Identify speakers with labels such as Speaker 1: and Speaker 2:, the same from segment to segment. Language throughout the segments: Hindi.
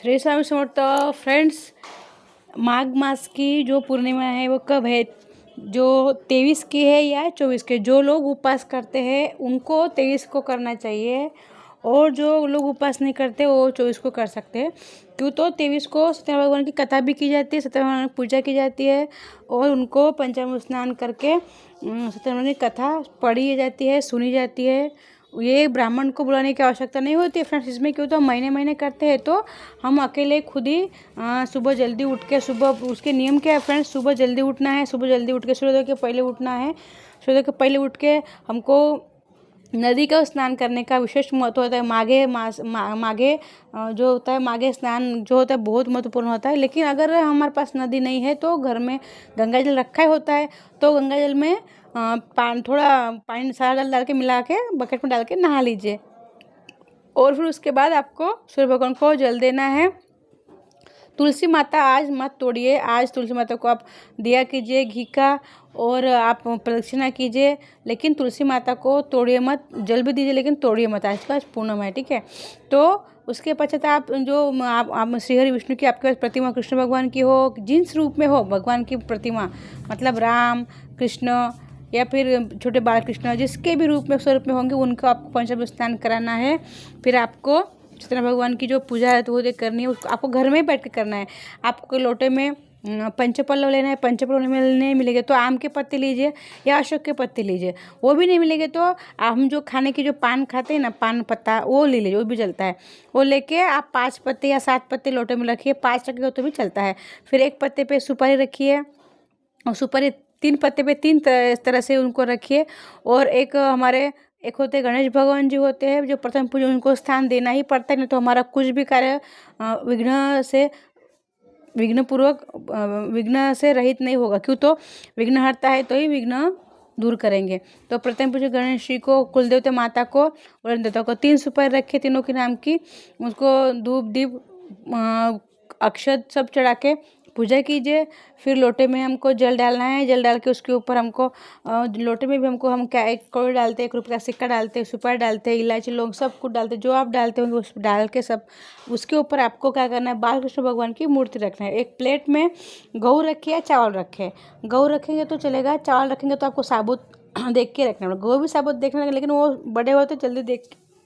Speaker 1: श्री स्वामी समर्थ फ्रेंड्स। माघ मास की जो पूर्णिमा है वो कब है? जो 23 की है या 24 के? जो लोग उपवास करते हैं उनको 23 को करना चाहिए, और जो लोग उपवास नहीं करते वो 24 को कर सकते हैं। क्यों? तो 23 को सत्यनारायण भगवान की कथा भी की जाती है, सत्यनारायण भगवान की पूजा की जाती है, और उनको पंचामृत स्नान करके सत्यनारायण की कथा पढ़ी जाती है, सुनी जाती है। ये ब्राह्मण को बुलाने की आवश्यकता नहीं होती है फ्रेंड्स इसमें। क्यों? तो हम महीने महीने करते हैं, तो हम अकेले खुद ही सुबह जल्दी उठ के, सुबह उसके नियम क्या है फ्रेंड्स? सुबह जल्दी उठना है, सुबह जल्दी उठ के सूर्योदय के पहले उठना है। सूर्योदय के पहले उठ के हमको नदी का स्नान करने का विशेष महत्व होता है। माघे जो होता है, माघे स्नान जो होता है बहुत महत्वपूर्ण होता है। लेकिन अगर हमारे पास नदी नहीं है तो घर में गंगा जल रखा ही होता है, तो गंगा जल में थोड़ा पानी सारा जल डाल के मिला के बकेट में डाल के नहा लीजिए। और फिर उसके बाद आपको सूर्य भगवान को जल देना है। तुलसी माता आज मत तोड़िए, आज तुलसी माता को आप दिया कीजिए घी का, और आप प्रदक्षिणा कीजिए, लेकिन तुलसी माता को तोड़िए मत। जल भी दीजिए लेकिन तोड़िए मत, आज का पूनम है, ठीक है। तो उसके पश्चात आप जो आप श्रीहरि विष्णु की आपके पास प्रतिमा कृष्ण भगवान की हो, जिस रूप में हो भगवान की प्रतिमा, मतलब राम कृष्ण या फिर छोटे बाल कृष्ण, जिसके भी रूप में स्वरूप में होंगे उनको आपको पंचामृत स्नान कराना है। फिर आपको सत्यनारायण भगवान की जो पूजा है तो वो करनी है, उसको आपको घर में ही बैठ के करना है। आपको लोटे में पंचपल्लव लेना है। पंचपल्लव में नहीं मिलेंगे तो आम के पत्ते लीजिए या अशोक के पत्ते लीजिए। वो भी नहीं मिलेंगे तो हम जो खाने की जो पान खाते हैं ना, पान पत्ता, वो ले लीजिए, वो भी चलता है। वो लेके आप 5 पत्ते या 7 पत्ते लोटे में रखिए, 5 रखिएगा तो भी चलता है। फिर एक पत्ते पे सुपारी रखिए, और सुपारी 3 पत्ते पे 3 तरह से उनको रखिए। और एक होते गणेश भगवान जी होते हैं जो प्रथम पूजा, उनको स्थान देना ही पड़ता है, नहीं तो हमारा कुछ भी कार्य विघ्न से रहित नहीं होगा। क्यों? तो विघ्न हरता है तो ही विघ्न दूर करेंगे। तो प्रथम पूजा गणेश जी को, कुल देवता माता को और देवता को 3 सुपारी रखे, तीनों के नाम की। उसको धूप दीप अक्षत सब चढ़ा के पूजा कीजिए। फिर लोटे में हमको जल डालना है। जल डाल के उसके ऊपर हमको लोटे में भी हम क्या, एक कौड़ी डालते हैं, 1 रुपये का सिक्का डालते हैं, सुपारी डालते हैं, इलायची लौंग सब कुछ डालते हैं, जो आप डालते होंगे उस डाल के सब। उसके ऊपर आपको क्या करना है, बाल कृष्ण भगवान की मूर्ति रखना है। एक प्लेट में गेहूँ रखिए या चावल रखें। गेहूँ रखेंगे तो चलेगा, चावल रखेंगे तो आपको साबुत देख के रखना है। गेहूँ भी साबुत देखना है, लेकिन वो बड़े होते जल्दी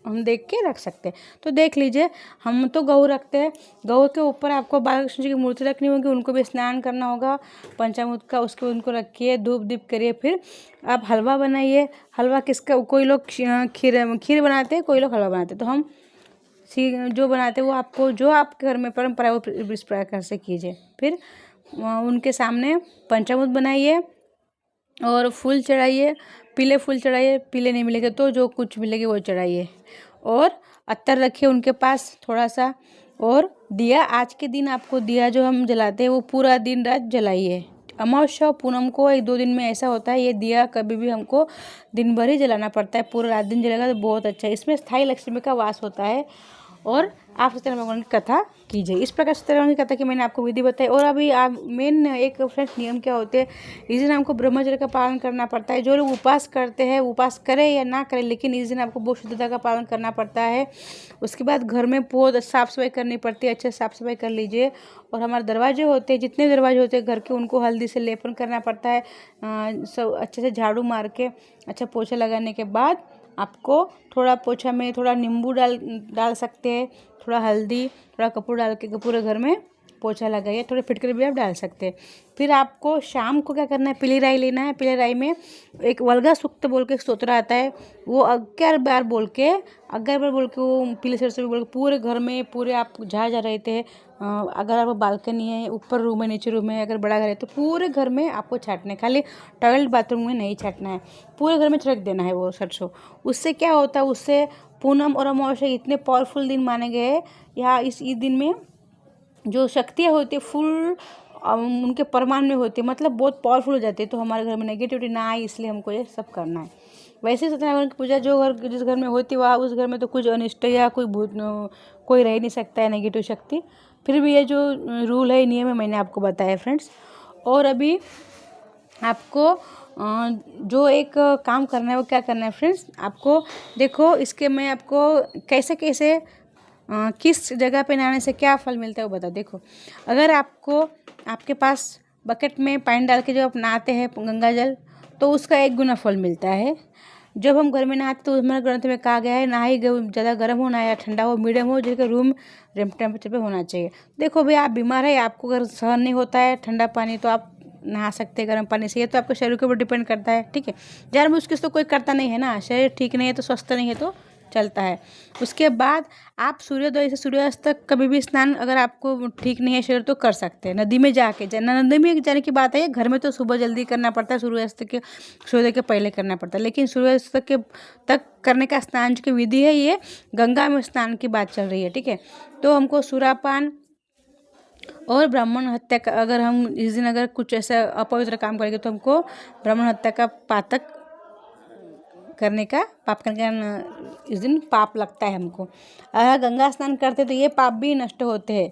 Speaker 1: हम देख के रख सकते हैं, तो देख लीजिए। हम तो गेहूँ रखते हैं। गेहूँ के ऊपर आपको बाल कृष्ण जी की मूर्ति रखनी होगी, उनको भी स्नान करना होगा पंचामृत का। उसके उनको रखिए, धूप दीप करिए। फिर आप हलवा बनाइए। हलवा किसका? कोई लोग खीर बनाते हैं, कोई लोग हलवा बनाते हैं। तो हम जो बनाते हैं वो आपको, जो आपके घर में परंपरा है वो इस प्रकार से कीजिए। फिर उनके सामने पंचामृत बनाइए और फूल चढ़ाइए। पीले फूल चढ़ाइए, पीले नहीं मिलेंगे तो जो कुछ मिलेंगे वो चढ़ाइए। और अत्तर रखिए उनके पास थोड़ा सा। और दिया, आज के दिन आपको दिया जो हम जलाते हैं वो पूरा दिन रात जलाइए। अमावस्या और पूनम को 1-2 दिन में ऐसा होता है, ये दिया कभी भी हमको दिन भर ही जलाना पड़ता है। पूरा रात दिन जलेगा तो बहुत अच्छा है। इसमें स्थायी लक्ष्मी का वास होता है। और आप सत्यनारायण भगवान की कथा कीजिए। इस प्रकार सत्यनारायण की कथा की मैंने आपको विधि बताई। और अभी आप मेन एक फ्रेंड्स नियम क्या होते हैं, इस दिन हमको ब्रह्मचर्य का पालन करना पड़ता है। जो लोग उपवास करते हैं, उपवास करें या ना करें, लेकिन इस दिन आपको बहुत शुद्धता का पालन करना पड़ता है। उसके बाद घर में बहुत साफ़ सफाई करनी पड़ती है, अच्छे से साफ़ सफाई कर लीजिए। और हमारे दरवाजे होते हैं, जितने दरवाजे होते हैं घर के, उनको हल्दी से लेपन करना पड़ता है। सब अच्छे से झाड़ू मार के अच्छा पोछा लगाने के बाद आपको थोड़ा पोछा में थोड़ा नींबू डाल सकते हैं, थोड़ा हल्दी, थोड़ा कपूर डाल के पूरे घर में पोछा लगाइए। थोड़े फिटकरी भी आप डाल सकते हैं। फिर आपको शाम को क्या करना है, पीली राई लेना है। पीली राई में एक वल्गा सूक्त बोल के स्तोत्र आता है, वो 11 बार बोल के वो पीले सरसों भी बोल के पूरे घर में, पूरे आप जहाँ जा रहे थे, अगर आपको बालकनी है, ऊपर रूम है, नीचे रूम है, अगर बड़ा घर है तो पूरे घर में आपको छाटना है। खाली टॉयलेट बाथरूम में नहीं छाटना है, पूरे घर में छिड़क देना है वो सरसों। उससे क्या होता है, उससे पूनम और अमावस्या इतने पावरफुल दिन माने गए हैं। यहाँ इस दिन में जो शक्तियाँ होती है फुल उनके परमाणु में होती है, मतलब बहुत पावरफुल हो जाती है। तो हमारे घर में नेगेटिविटी ना आए, इसलिए हमको ये सब करना है। वैसे सत्यनारायण की पूजा जिस घर में होती है वहाँ उस घर में तो कुछ अनिष्ट या कोई रह नहीं सकता है, नेगेटिव शक्ति। फिर भी ये जो रूल है, नियम है, मैंने आपको बताया फ्रेंड्स। और अभी आपको जो एक काम करना है वो क्या करना है फ्रेंड्स, आपको देखो इसके मैं आपको कैसे किस जगह पे नहाने से क्या फल मिलता है वो बताओ। देखो, अगर आपके पास बकेट में पानी डाल के जब आप नहाते हैं गंगा जल, तो उसका 1 गुना फल मिलता है। जब हम घर में नहाते तो हमारे ग्रंथ में कहा गया है नहाई ज़्यादा गर्म हो ना या ठंडा हो, मीडियम हो, जिसका रूम टेम्परेचर पे होना चाहिए। देखो भाई, आप बीमार है, आपको अगर सहन नहीं होता है ठंडा पानी तो आप नहा सकते हैं गर्म पानी से। ये तो आपके शरीर के ऊपर डिपेंड करता है, ठीक है। जानबूझ के तो कोई करता नहीं है ना, शरीर ठीक नहीं है तो स्वस्थ नहीं है तो चलता है। उसके बाद आप सूर्योदय से सूर्यास्त तक कभी भी स्नान अगर आपको ठीक नहीं है शरीर तो कर सकते हैं। नदी में जाके नदी में जाने की बात है, घर में तो सुबह जल्दी करना पड़ता है, सूर्योदय के पहले करना पड़ता है। लेकिन सूर्यास्त तक करने का स्नान की विधि है, ये गंगा में स्नान की बात चल रही है, ठीक है। तो हमको सुरापान और ब्राह्मण हत्या का, अगर हम इस दिन अगर कुछ ऐसा अपवित्र काम करेंगे तो हमको ब्राह्मण हत्या का पाप करने का इस दिन पाप लगता है हमको। अगर गंगा स्नान करते तो ये पाप भी नष्ट होते हैं।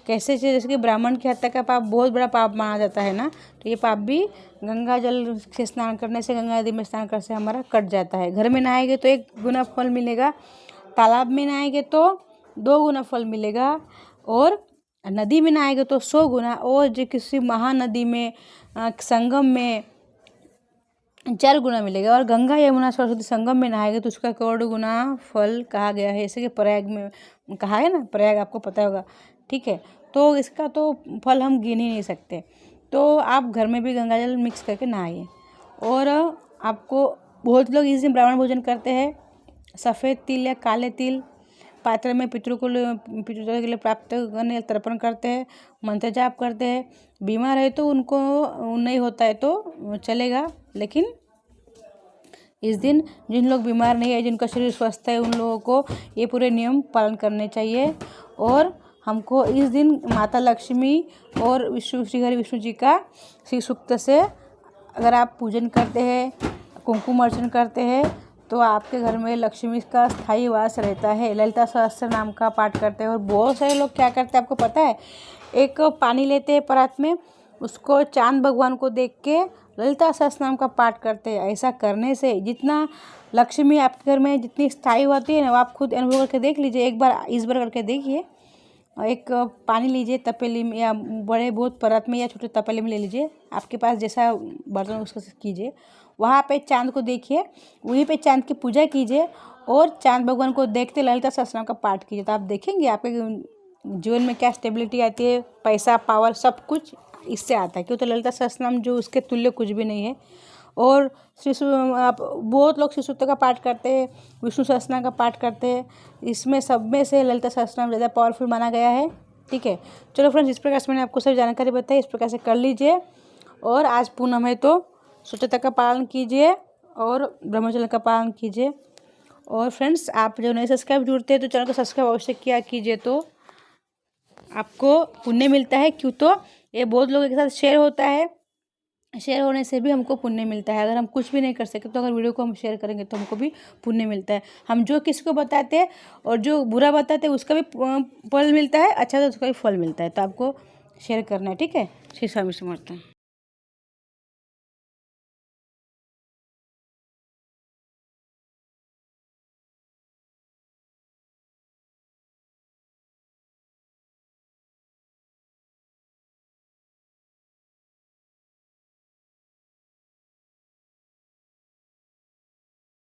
Speaker 1: कैसे, जैसे कि ब्राह्मण की हत्या का पाप बहुत बड़ा पाप माना जाता है ना, तो ये पाप भी गंगा जल से स्नान करने से, गंगा नदी में स्नान करने से हमारा कट जाता है। घर में नहाएंगे तो 1 गुना फल मिलेगा, तालाब में नहाएंगे तो 2 गुना फल मिलेगा, और नदी में नहाएंगे तो 100 गुना, और जो किसी महानदी में संगम में 4 गुना मिलेगा। और गंगा यमुना सरस्वती संगम में नहाएंगे तो उसका करोड़ गुना फल कहा गया है। जैसे कि प्रयाग में कहा है ना, प्रयाग आपको पता होगा, ठीक है। तो इसका तो फल हम गिन ही नहीं सकते। तो आप घर में भी गंगा जल मिक्स करके नहाइए। और आपको, बहुत लोग इस दिन ब्राह्मण भोजन करते हैं, सफ़ेद तिल या काले तिल पात्र में पितरों के लिए प्राप्त करने तर्पण करते हैं, मंत्र जाप करते हैं। बीमार है तो उनको नहीं होता है तो चलेगा, लेकिन इस दिन जिन लोग बीमार नहीं है, जिनका शरीर स्वस्थ है, उन लोगों को ये पूरे नियम पालन करने चाहिए। और हमको इस दिन माता लक्ष्मी और श्री विष्णु जी का श्री सूक्त से अगर आप पूजन करते हैं, कुमकुम अर्चन करते हैं, तो आपके घर में लक्ष्मी का स्थायी वास रहता है। ललिता सहस्त्र नाम का पाठ करते हैं। और बहुत सारे लोग क्या करते हैं आपको पता है, एक पानी लेते हैं परात में, उसको चांद भगवान को देख के ललिता सहस्त्र नाम का पाठ करते हैं। ऐसा करने से जितना लक्ष्मी आपके घर में जितनी स्थायी होती है ना, वो आप खुद अनुभव करके देख लीजिए। एक बार इस बार करके देखिए। एक पानी लीजिए तपेली में, या बड़े बहुत परात में या छोटे तपेली में ले लीजिए, आपके पास जैसा बर्तन उसको कीजिए। वहाँ पे चांद को देखिए, वहीं पे चांद की पूजा कीजिए, और चांद भगवान को देखते ललिता सहस्त्रनाम का पाठ कीजिए। तो आप देखेंगे आपके जीवन में क्या स्टेबिलिटी आती है, पैसा, पावर, सब कुछ इससे आता है। क्यों, तो ललिता सहस्त्रनाम जो उसके तुल्य कुछ भी नहीं है। और आप बहुत लोग श्री सूक्त का पाठ करते हैं, विष्णु सहस्त्रनाम का पाठ करते हैं। इसमें सब में से ललिता सहस्त्रनाम ज़्यादा पावरफुल माना गया है, ठीक है। चलो फ्रेंड्स, इस प्रकार से मैंने आपको सभी जानकारी बताई, इस प्रकार से कर लीजिए। और आज पूनम है तो स्वच्छता का पालन कीजिए और ब्रह्मचर्य का पालन कीजिए। और फ्रेंड्स, आप जो नए सब्सक्राइब जुड़ते हैं तो चैनल को सब्सक्राइब अवश्य किया कीजिए, तो आपको पुण्य मिलता है। क्यों, तो ये बहुत लोगों के साथ शेयर होता है, शेयर होने से भी हमको पुण्य मिलता है। अगर हम कुछ भी नहीं कर सकते तो अगर वीडियो को हम शेयर करेंगे तो हमको भी पुण्य मिलता है। हम जो किसी को बताते हैं और जो बुरा बताते हैं उसका भी फल मिलता है, अच्छा तो उसका भी फल मिलता है। तो आपको शेयर करना है, ठीक है। श्री स्वामी समर्थ।